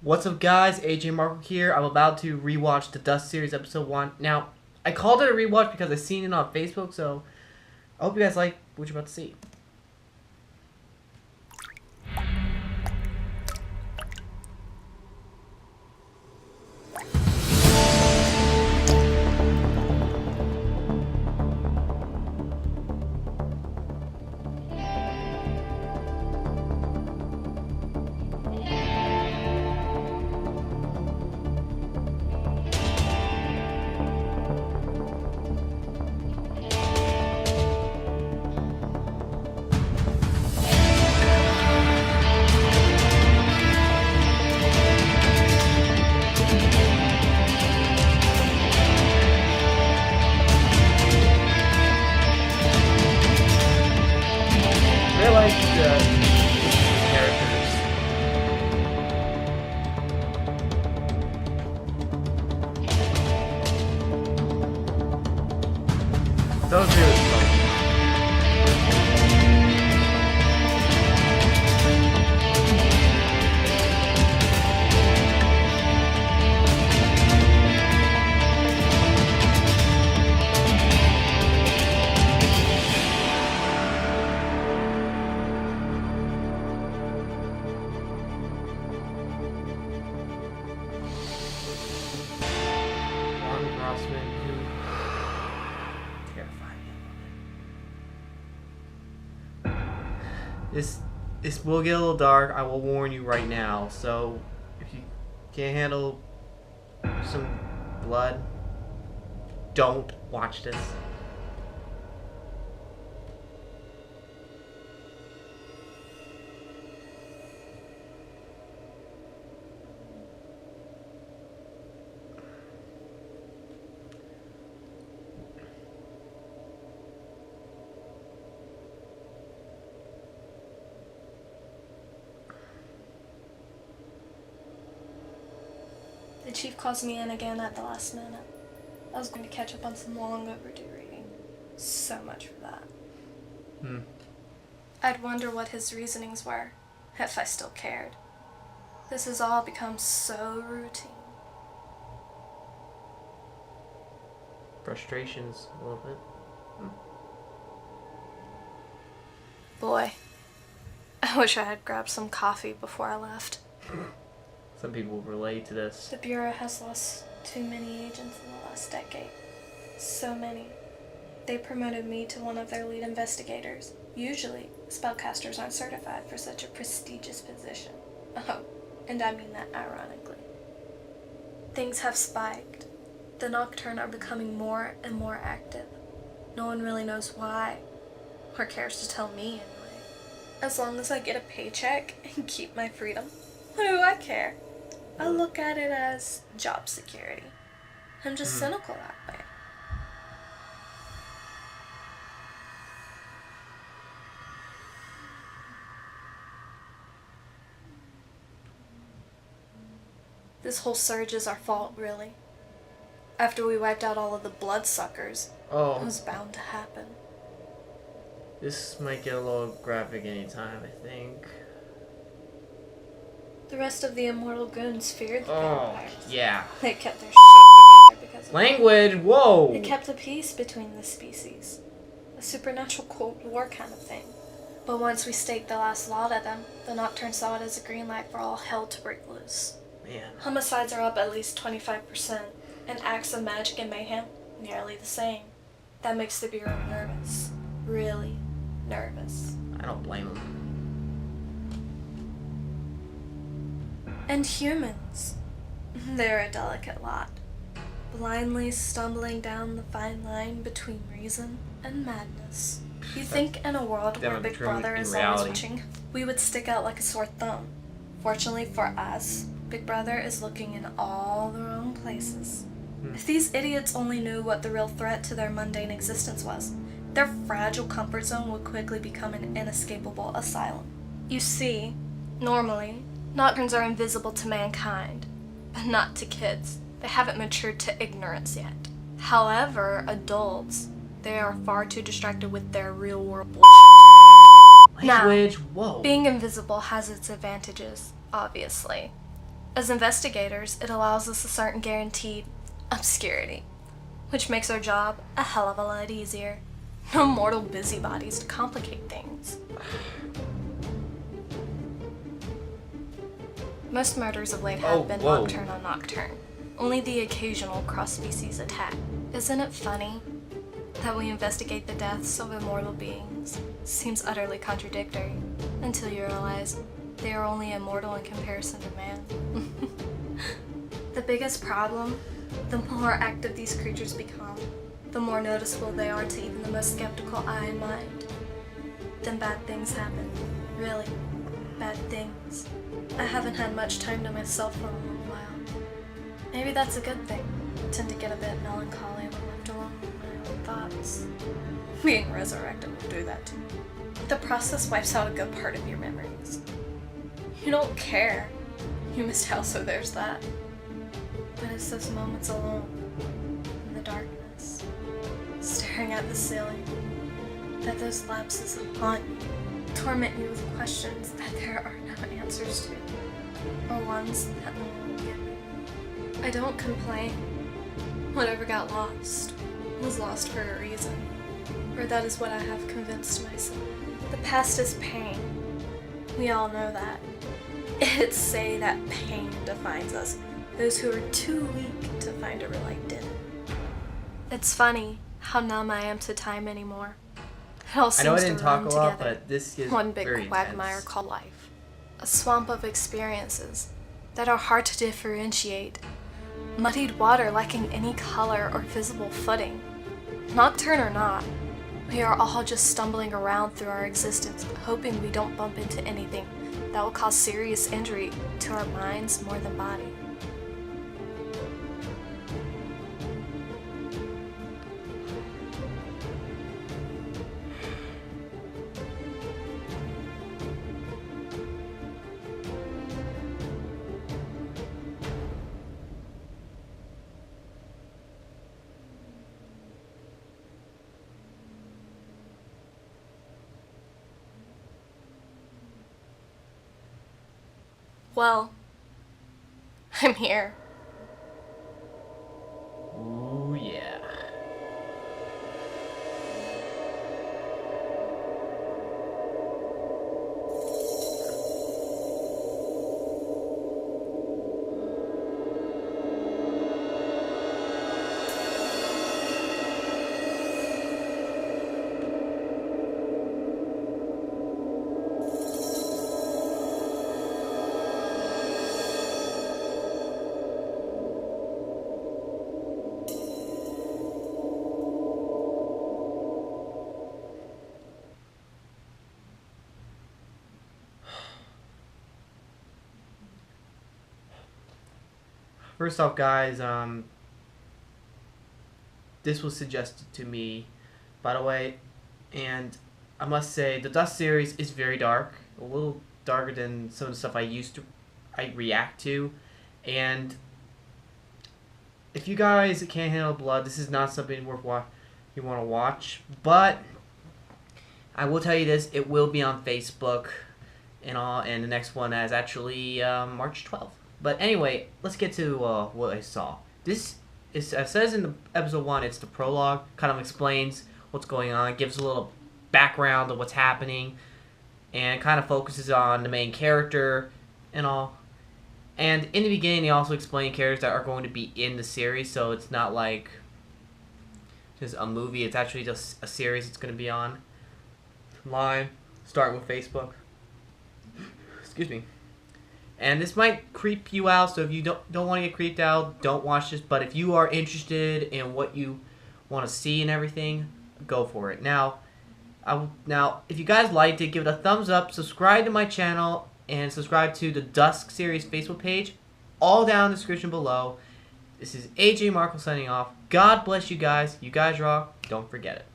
What's up, guys? AJ Marco here. I'm about to rewatch the Dust series episode 1. Now, I called it a rewatch because I seen it on Facebook, so I hope you guys like what you're about to see. I like the characters. Those two is fun. This will get a little dark. I will warn you right now. So, if you can't handle some blood, don't watch this. The chief calls me in again at the last minute. I was going to catch up on some long overdue reading. So much for that. I'd wonder what his reasonings were, if I still cared. This has all become so routine. Frustrations a little bit. Boy, I wish I had grabbed some coffee before I left. Some people will relate to this. The Bureau has lost too many agents in the last decade. So many. They promoted me to one of their lead investigators. Usually, spellcasters aren't certified for such a prestigious position. Oh, and I mean that ironically. Things have spiked. The Nocturne are becoming more and more active. No one really knows why, or cares to tell me anyway. As long as I get a paycheck and keep my freedom, what do I care? I look at it as job security. I'm just cynical that way. This whole surge is our fault, really. After we wiped out all of the bloodsuckers, it was bound to happen. This might get a little graphic anytime, I think. The rest of the immortal goons feared the vampires. Yeah. They kept their shit together because of Language, whoa! It kept the peace between the species. A supernatural Cold War kind of thing. But once we staked the last lot of them, the Nocturne saw it as a green light for all hell to break loose. Man. Homicides are up at least 25%, and acts of magic and mayhem nearly the same. That makes the Bureau nervous. Really nervous. I don't blame them. And humans. They're a delicate lot. Blindly stumbling down the fine line between reason and madness. You think in a world where Big Brother is always watching, we would stick out like a sore thumb. Fortunately for us, Big Brother is looking in all the wrong places. If these idiots only knew what the real threat to their mundane existence was, their fragile comfort zone would quickly become an inescapable asylum. You see, normally, Nocturnes are invisible to mankind, but not to kids. They haven't matured to ignorance yet. However, adults, they are far too distracted with their real-world bullshit. Language, Now, being invisible has its advantages, obviously. As investigators, it allows us a certain guaranteed obscurity, which makes our job a hell of a lot easier. No mortal busybodies to complicate things. Most murders of late have been nocturne on nocturne. Only the occasional cross-species attack. Isn't it funny that we investigate the deaths of immortal beings? Seems utterly contradictory until you realize they are only immortal in comparison to man. The biggest problem, the more active these creatures become, the more noticeable they are to even the most skeptical eye and mind. Then bad things happen. Really, bad things. I haven't had much time to myself for a little while. Maybe that's a good thing. I tend to get a bit melancholy when left alone with my own thoughts. Being resurrected will do that too. The process wipes out a good part of your memories. You don't care. You missed out, so there's that. But it's those moments alone, in the darkness, staring at the ceiling, that those lapses haunt you, torment you with questions that there are no answers to, or ones that no one will give you. I don't complain. Whatever got lost was lost for a reason, or that is what I have convinced myself. The past is pain. We all know that. It's say that pain defines us, those who are too weak to find a real identity. It's funny how numb I am to time anymore. It all seems I know I didn't to talk run a lot, together. but this is One big very quagmire intense. called life. A swamp of experiences that are hard to differentiate. Muddied water lacking any color or visible footing. Nocturne or not, we are all just stumbling around through our existence, hoping we don't bump into anything that will cause serious injury to our minds more than body. Well, I'm here. Ooh, yeah. First off, guys, this was suggested to me, by the way, and I must say the Dust series is very dark, a little darker than some of the stuff I react to, and if you guys can't handle blood, this is not something you want to watch, but I will tell you this, it will be on Facebook and all, and the next one is actually March 12th. But anyway, let's get to what I saw. This is, it says in the episode 1, it's the prologue, kind of explains what's going on, gives a little background of what's happening, and kind of focuses on the main character and all. And in the beginning, they also explain characters that are going to be in the series, so it's not like just a movie, it's actually just a series it's going to be on. Live, starting with Facebook. Excuse me. And this might creep you out, so if you don't want to get creeped out, don't watch this. But if you are interested in what you want to see and everything, go for it. Now, if you guys liked it, give it a thumbs up, subscribe to my channel, and subscribe to the Dusk Series Facebook page. All down in the description below. This is AJ Markle signing off. God bless you guys. You guys rock. Don't forget it.